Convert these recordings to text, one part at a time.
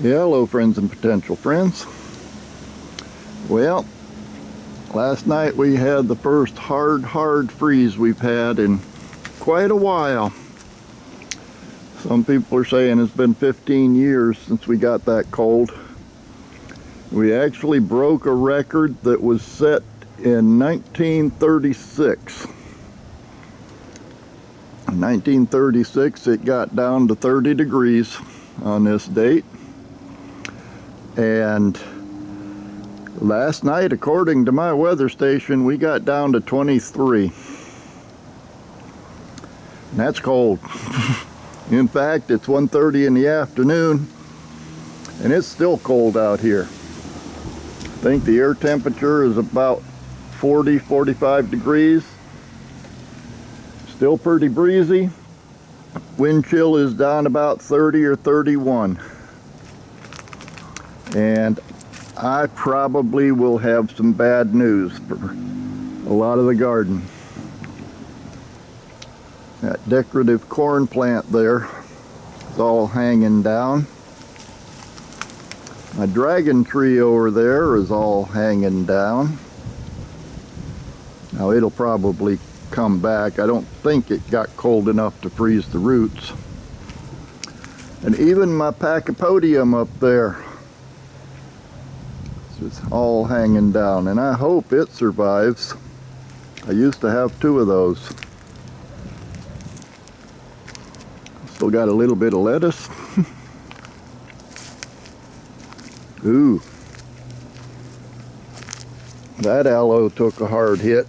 Hello friends and potential friends. Well, last night we had the first hard freeze we've had in quite a while. Some people are saying it's been 15 years since we got that cold. We actually broke a record that was set in 1936. In 1936 it got down to 30 degrees on this date. And last night, according to my weather station, we got down to 23. And that's cold. In fact, it's 1:30 in the afternoon, and it's still cold out here. I think the air temperature is about 40-45 degrees. Still pretty breezy. Wind chill is down about 30 or 31. And I probably will have some bad news for a lot of the garden. That decorative corn plant there is all hanging down. My dragon tree over there is all hanging down. Now it'll probably come back. I don't think it got cold enough to freeze the roots. And even my pachypodium up there, it's all hanging down, and I hope it survives. I used to have two of those. Still got a little bit of lettuce. Ooh, that aloe took a hard hit.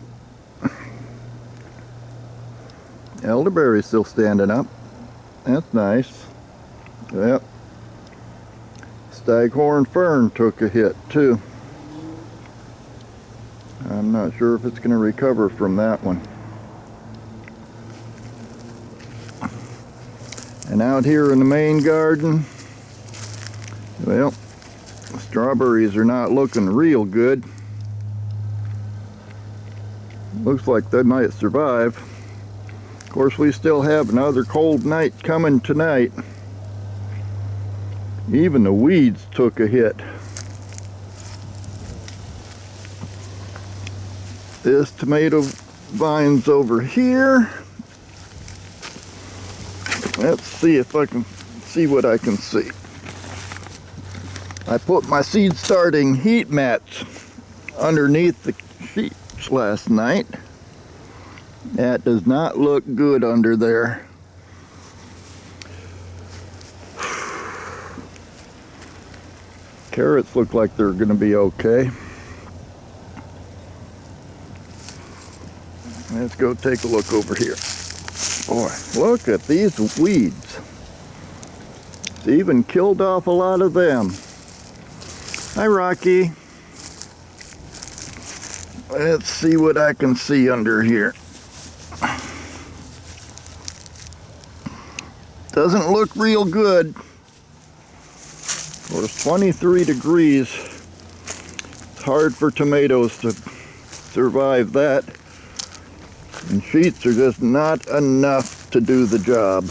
Elderberry's still standing up. That's nice. Yep. Staghorn fern took a hit too. I'm not sure if it's going to recover from that one. And out here in the main garden, well, the strawberries are not looking real good. Looks like they might survive. Of course, we still have another cold night coming tonight. Even the weeds took a hit. This tomato vine's over here. Let's see if I can see what I can see. I put my seed starting heat mats underneath the sheets last night. That does not look good under there. Carrots look like they're going to be okay. Let's go take a look over here. Boy, look at these weeds. It's even killed off a lot of them. Hi, Rocky. Let's see what I can see under here. Doesn't look real good. Of course, 23 degrees. It's hard for tomatoes to survive that. And sheets are just not enough to do the job.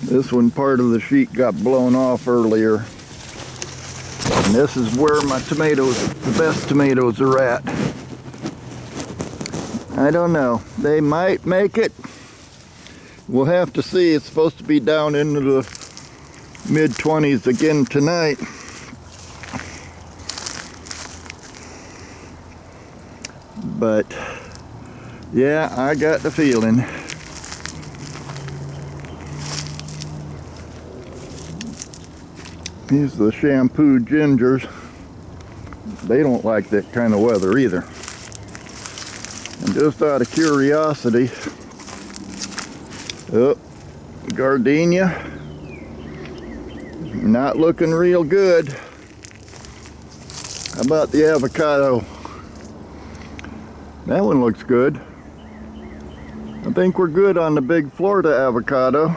This one, part of the sheet got blown off earlier. And this is where my tomatoes, the best tomatoes, are at. I don't know. They might make it. We'll have to see. It's supposed to be down into the mid-20s again tonight. But yeah, I got the feeling. These are the shampoo gingers. They don't like that kind of weather either. And just out of curiosity, oh, gardenia, not looking real good. How about the avocado? That one looks good. I think we're good on the big Florida avocado.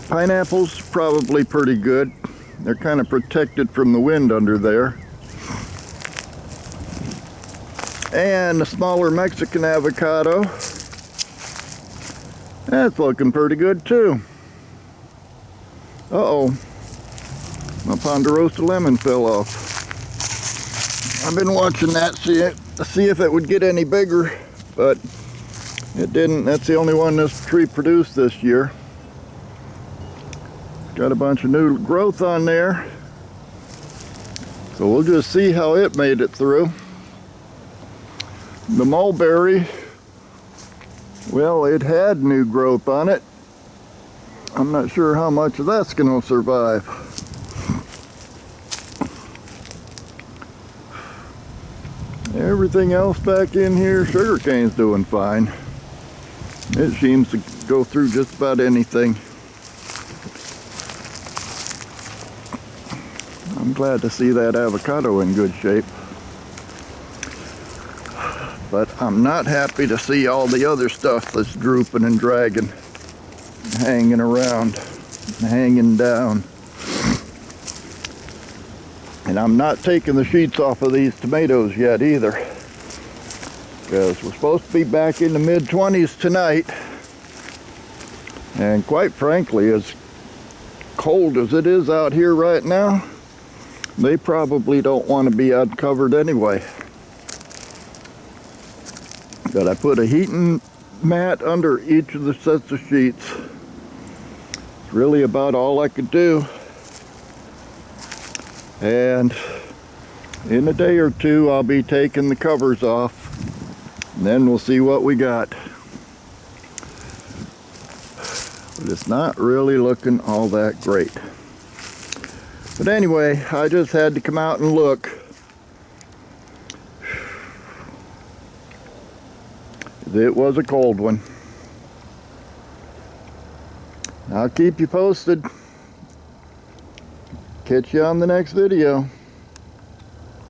Pineapples, probably pretty good. They're kind of protected from the wind under there. And the smaller Mexican avocado That's looking pretty good too. Uh-oh. My ponderosa lemon fell off. I've been watching that to see if it would get any bigger, but it didn't. That's the only one this tree produced this year. Got a bunch of new growth on there. So we'll just see how it made it through. The mulberry, well, it had new growth on it. I'm not sure how much of that's going to survive. Everything else back in here, sugarcane's doing fine. It seems to go through just about anything. I'm glad to see that avocado in good shape. But I'm not happy to see all the other stuff that's drooping and dragging, hanging around, hanging down. And I'm not taking the sheets off of these tomatoes yet either, because we're supposed to be back in the mid-20s tonight. And quite frankly, as cold as it is out here right now, they probably don't want to be uncovered anyway. But I put a heating mat under each of the sets of sheets. It's really about all I could do. And in a day or two, I'll be taking the covers off. And then we'll see what we got. But it's not really looking all that great. But anyway, I just had to come out and look. It was a cold one. I'll keep you posted. Catch you on the next video.